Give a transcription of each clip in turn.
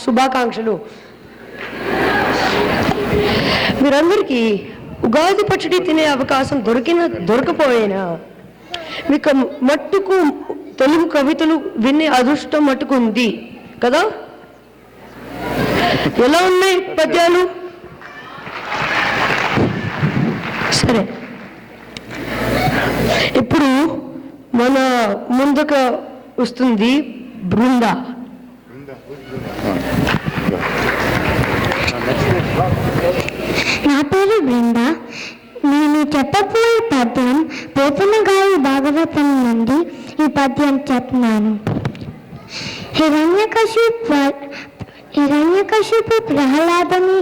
శుభాకాంక్షలు. మీరందరికీ ఉగాది పచ్చడి తినే అవకాశం దొరకపోయినా మీకు మట్టుకు తెలుగు కవితలు వినే అదృష్టం మట్టుకు ఉంది కదా. ఎలా ఉన్నాయి పద్యాలు? సరే, ఇప్పుడు మన ముందుకు వస్తుంది బృంద. నా పేరు బృంద. నేను చెప్పబోయే పద్యం పోతనగారి భాగవతం నుండి ఈ పద్యం చెప్తున్నాను. హిరణ్యకశిపు ప్రహ్లాదని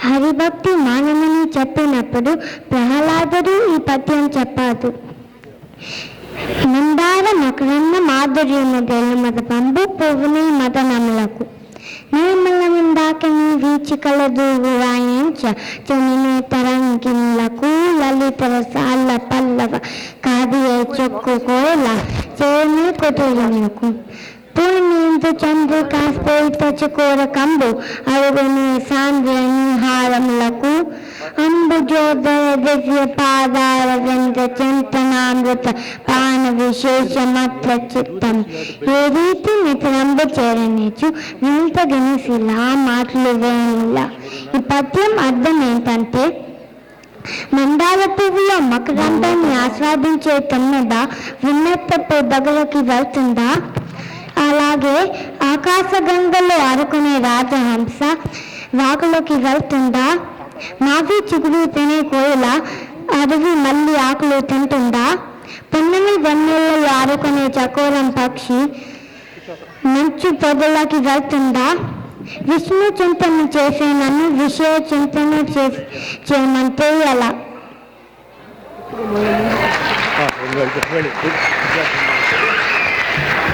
హరిభక్తి మానమని చెప్పినప్పుడు ప్రహ్లాదుడు ఈ పద్యం చెప్పాడు. మందార మకరన్న మాధుర్యము గెలుమద పంబు పువ్వుని మదనములకు నిర్మలమిందాకని వీచికల దూవు వాయించ చెనిను తరంగిములకు లలిత రసాల పల్లవ కాదియే చొక్కు కోల చేని కొతులకు పూర్ణిందు చంద్రిక స్ఫూర్త చకోర కంబు అరుగుని సాంద్రని హారములకు అంబుజోదర దివ్య పాదార వింద చింతనామృత పాన విశేషమత్ర చిత్తం ఏ రీతి నితరంబు చేరనిచు వింతగిని శిలా మాటలు వేణులా. ఈ పద్యం అర్థం ఏంటంటే, మందార పువ్వులో మకరందాన్ని ఆస్వాదించే తుమ్మెద విన్నత్తపు దగ్గరకి వెళ్తుందా? అలాగే ఆకాశగంగలో ఆడుకునే రాజహంస వాగులోకి వెళ్తుందా? మావి చిగురు తినే కోయిల అడవి మళ్ళీ ఆకులు తింటుందా? పున్నమి వెన్నెలలో ఆడుకునే చకోరం పక్షి మంచు పొదలకి వెళ్తుందా? విష్ణు చింతన చేసే నన్ను విషయ చింతన చేయమంటే ఎలా?